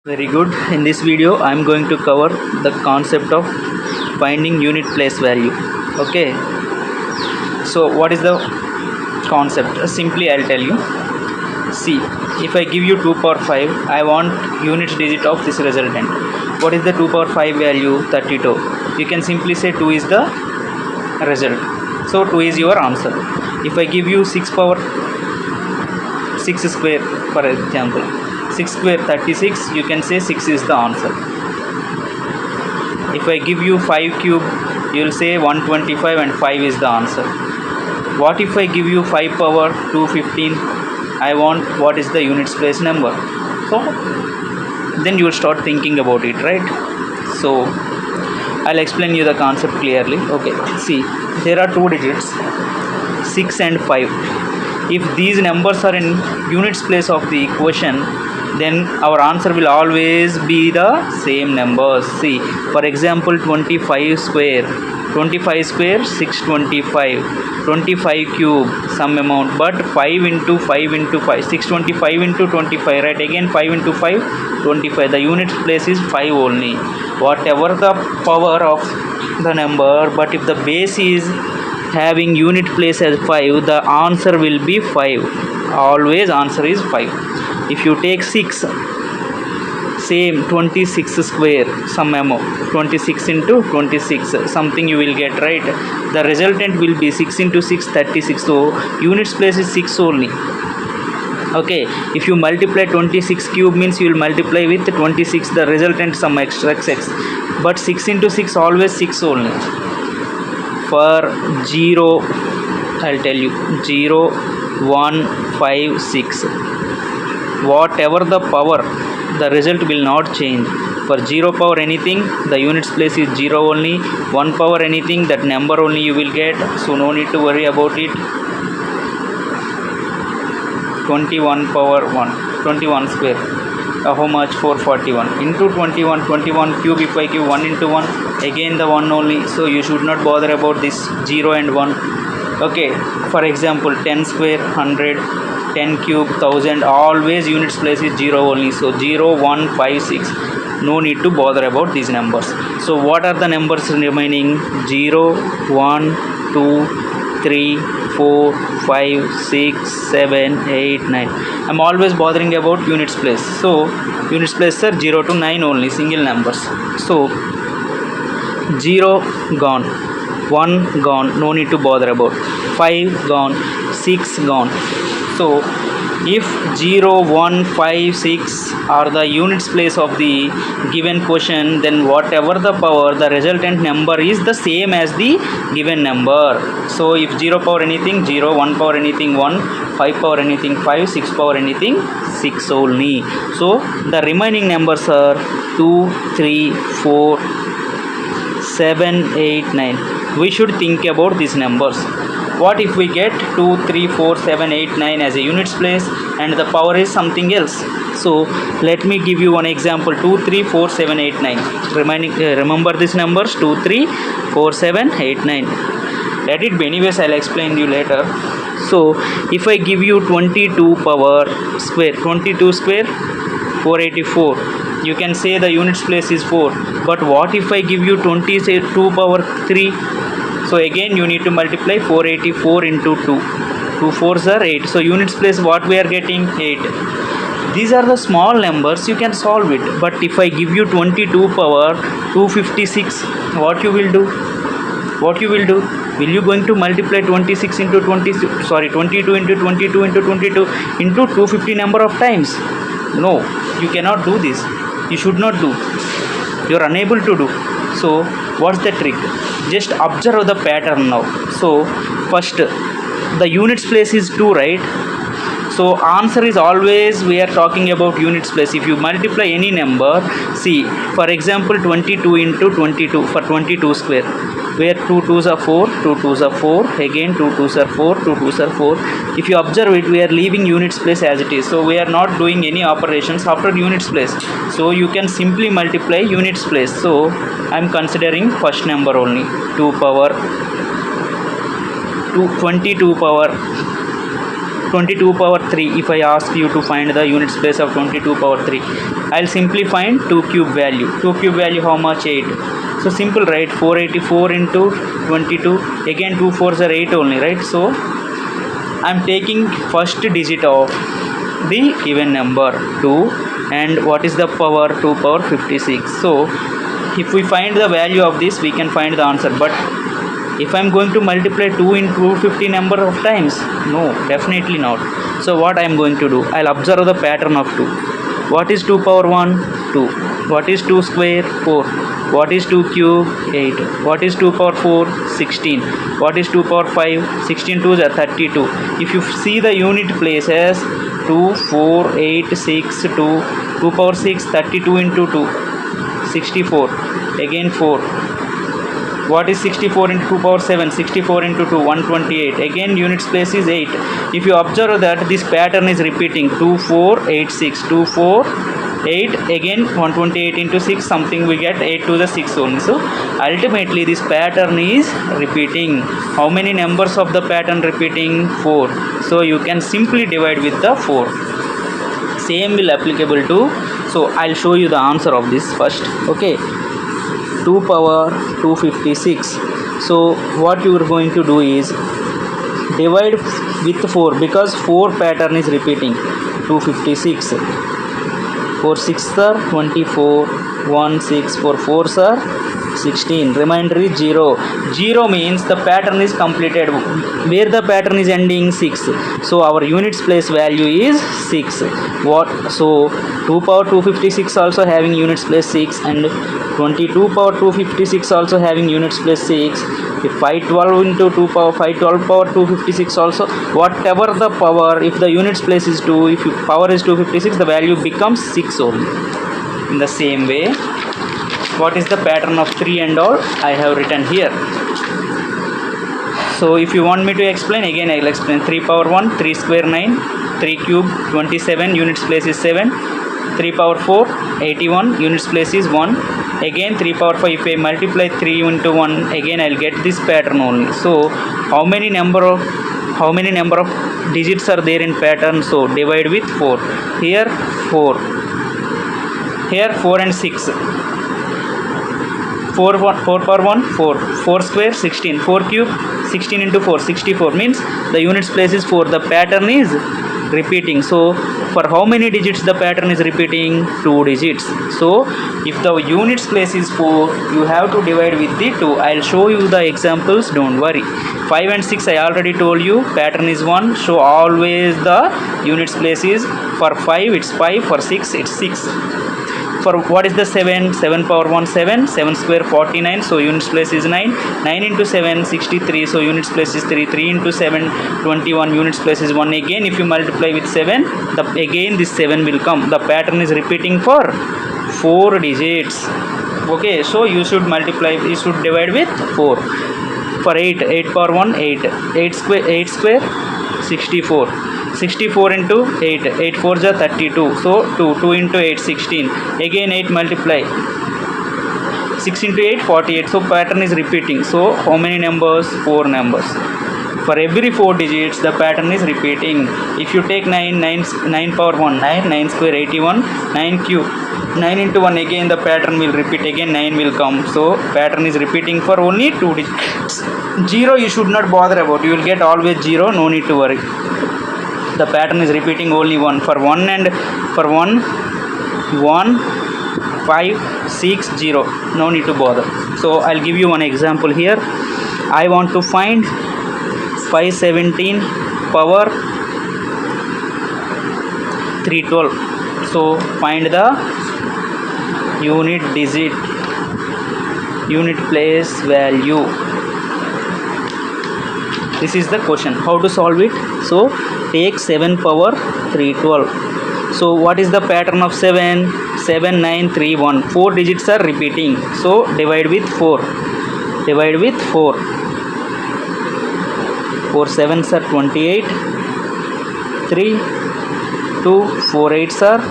Very good. In this video, I am going to cover the concept of finding unit place value. Okay. So, what is the concept? Simply, I'll tell you. See, if I give you 2 power 5, I want unit digit of this resultant. What is the 2 power 5 value? 32. You can simply say 2 is the result. So, 2 is your answer. If I give you 6 power 6 square, for example, 6 square 36, you can say 6 is the answer. If I give you 5 cube, you will say 125 and 5 is the answer. What if I give you 5 power 215? I want what is the units place number. So then you will start thinking about it, right? So I'll explain you the concept clearly. Okay, see, there are two digits, 6 and 5. If these numbers are in units place of the equation, then our answer will always be the same numbers. See, for example, 25 square 625, 25 cube some amount, but 5 into 5 into 5, 625 into 25, right? Again 5 into 5, 25. The unit place is 5 only, whatever the power of the number, but if the base is having unit place as 5, the answer will be 5. Always answer is 5. If you take 6, same 26 square some amount, 26 into 26 something you will get, right? The resultant will be 6 into 6, 36. So units place is 6 only. Okay, if you multiply 26 cube means you will multiply with 26, the resultant some extra x, but 6 into 6 always 6 only. For 0, I'll tell you 0 1 5 6, whatever the power, the result will not change. For 0 power anything, the units place is 0 only. 1 power anything, that number only you will get, so no need to worry about it. 21 power 1, 21 square, how much? 441 into 21 cube. If I give 1 into 1, again the 1 only, so you should not bother about this 0 and 1. Okay, for example, 10 square 100, 10 cube 1000, always units place is 0 only. So 0 1 5 6, no need to bother about these numbers. So what are the numbers remaining? 0 1 2 3 4 5 6 7 8 9. I'm always bothering about units place. So units place are 0 to 9 only, single numbers. So 0 gone, 1 gone, no need to bother about, 5 gone, 6 gone. So if 0 1 5 6 are the units place of the given question, then whatever the power, the resultant number is the same as the given number. So if 0 power anything 0, 1 power anything 1, 5 power anything 5, 6 power anything 6 only. So the remaining numbers are 2 3 4 7 8 9. We should think about these numbers. What if we get 2 3 4 7 8 9 as a units place and the power is something else? So let me give you one example. 2 3 4 7 8 9. Remember these numbers, 2 3 4 7 8 9. Let it be. Anyways, I'll explain you later. So if I give you 22 power square, 22 square 484, you can say the units place is 4. But what if I give you 22 power 3? So again you need to multiply 484 into 2. 2 4s are 8. So units place what we are getting? 8. These are the small numbers, you can solve it. But if I give you 22 power 256, what you will do? What you will do? Will you going to multiply 26 into 22 into 22 into 22 into 250 number of times? No, you cannot do this. You should not do. You are unable to do. So what's the trick? Just observe the pattern now. So first, the units place is 2, right? So answer is always, we are talking about units place. If you multiply any number, see, for example 22 into 22 for 22 square, where 2 2s are 4, 2 2s are 4, again 2 2s are 4, 2 2s are 4. If you observe it, we are leaving units place as it is. So we are not doing any operations after units place. So you can simply multiply units place. So I am considering first number only, 2 power 22 power 22 power 3. If I ask you to find the units place of 22 power 3, I'll simply find 2 cube value. 2 cube value how much? 8. So simple, right? 484 into 22. Again 2 4s are 8 only, right? So I'm taking first digit of the given number 2, and what is the power? 2 power 56. So if we find the value of this, we can find the answer. But if I'm going to multiply 2 into 250 number of times, no, definitely not. So what I'm going to do, I'll observe the pattern of 2. What is 2 power 1? 2. What is 2 square? 4. What is 2 cube? 8. What is 2 power 4? 16. What is 2 power 5? 16 2s are 32. If you see the unit places, 2 4 8 6 2, 2 power 6, 32 into 2, 64. Again 4. What is 64 into 2 power 7? 64 into 2, 128. Again units place is 8. If you observe that this pattern is repeating, 2 4 8 6, 2 4 8, again 128 into 6, something we get 8 to the 6 only. So ultimately this pattern is repeating. How many numbers of the pattern repeating? 4. So you can simply divide with the 4. Same will applicable to, so I'll show you the answer of this first. Okay, 2 power 256. So what you are going to do is divide with 4, because 4 pattern is repeating. 256, 4 6 are 24, 1 6, 4 4s are 16, remainder is 0. 0 means the pattern is completed. Where the pattern is ending? 6. So our units place value is 6. What? So 2 power 256 also having units place 6, and 22 power 256 also having units place 6. If 512 into 2 power 512 power 256 also, whatever the power, if the units place is 2, if power is 256, the value becomes 6 only. In the same way, what is the pattern of 3 and all, I have written here. So if you want me to explain, again I will explain. 3 power 1, 3 square 9, 3 cube 27, units place is 7. 3 power 4, 81, units place is 1. Again 3 power 5, if I multiply 3 into 1, again I will get this pattern only. So how many number of digits are there in pattern? So divide with 4. Here 4, here 4 and 6. 4 power 1, 4. 4 square 16. 4 cube 16 into 4, 64, means the units place is 4. The pattern is repeating. So for how many digits the pattern is repeating? 2 digits. So if the units place is 4, you have to divide with the 2. I'll show you the examples, don't worry. 5 and 6 I already told you, pattern is 1. So always the units place is, for 5 it's 5, for 6 it's 6. For what is the 7? 7 power 1, 7. 7 square 49. So units place is 9. 9 into 7, 63. So units place is 3. 3 into 7, 21. Units place is 1. Again if you multiply with 7, again this 7 will come. The pattern is repeating for 4 digits. Okay, so you should multiply, you should divide with 4. For 8, 8 power 1, 8. 8 square 64. 64 into 8, 8 4s are 32. So 2 into 8, 16. Again 8 multiply. 6 into 8, 48. So pattern is repeating. So how many numbers? 4 numbers. For every 4 digits, the pattern is repeating. If you take 9 power 1, 9, 9 square 81, 9 cube, 9 into 1, again the pattern will repeat. Again 9 will come. So pattern is repeating for only 2 digits. 0 you should not bother about. You will get always 0. No need to worry. The pattern is repeating only 1. For 1 and for 1, 5 6 0. No need to bother. So I'll give you one example here. I want to find 517 power 312. So find the unit digit, unit place value. This is the question. How to solve it? So take 7 power 312. So what is the pattern of 7? 7 9 3 1. 4 digits are repeating. So divide with 4. Divide with 4. 4 7s are 28. 3 2 4 8s are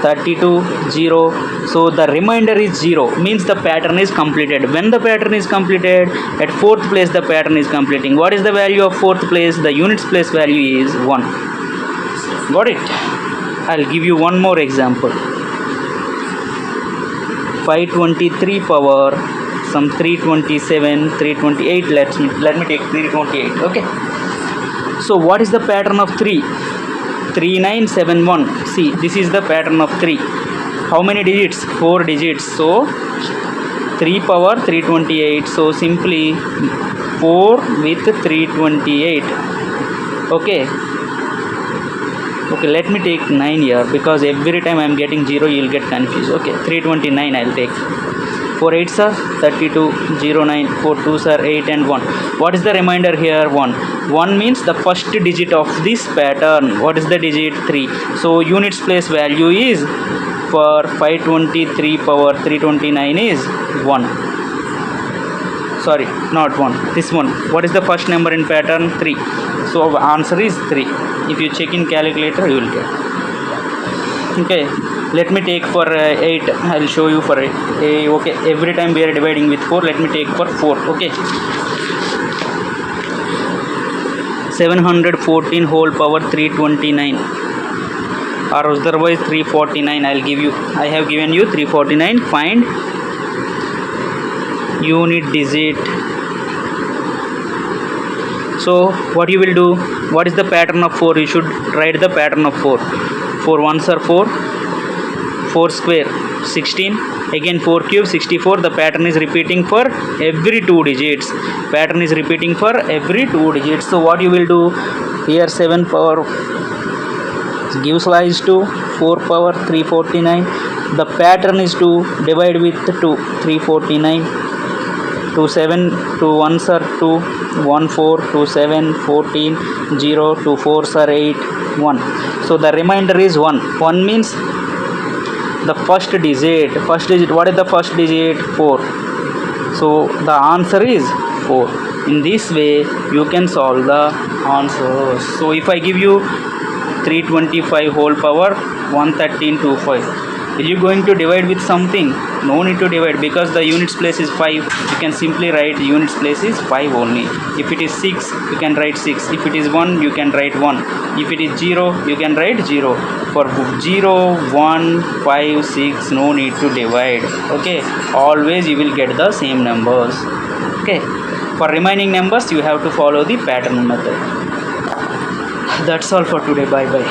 32, 0. So the remainder is 0, means the pattern is completed. When the pattern is completed, at 4th place the pattern is completing. What is the value of 4th place? The units place value is 1. Got it? I'll give you one more example. 523 power some 327, 328. Let me take 328. Okay. So what is the pattern of 3? 3971. See, this is the pattern of 3. How many digits? 4 digits. So 3 power 328. So simply 4 with 328. Okay. Okay, let me take 9 here, because every time I am getting 0 you will get confused. Okay, 329 I'll take. 4 8s are 32, 0 9, 4 2s are 8 and 1. What is the remainder here? 1. 1 means the first digit of this pattern. What is the digit? 3. So units place value is, for 523 power 329 is 1. Sorry, not 1. This one. What is the first number in pattern? 3. So answer is 3. If you check in calculator you will get. Okay, let me take for 8. I'll show you for 8. Okay, every time we are dividing with 4. Let me take for 4. Okay, 714 whole power 329, or otherwise 349. I have given you 349. Find unit digit. So what you will do? What is the pattern of 4? You should write the pattern of 4. 4 ones are 4. 4 square 16. Again 4 cube 64. The pattern is repeating for every 2 digits. Pattern is repeating for every 2 digits. So what you will do? Here 7 power gives rise to 4 power 349. The pattern is to divide with 2. 349. 2 7, 2 1s are 2, 1 4, 2 7, 14, 0, 2 4s are 8, 1. So the remainder is 1. 1 means the first digit. What is the first digit? 4. So the answer is 4. In this way you can solve the answers. So if I give you 325 whole power 11325, will you going to divide with something? No need to divide, because the units place is 5. You can simply write units place is 5 only. If it is 6, you can write 6. If it is 1, you can write 1. If it is 0, you can write 0. For 0, 1, 5, 6, no need to divide. Okay, always you will get the same numbers. Okay, for remaining numbers you have to follow the pattern method. That's all for today. Bye bye.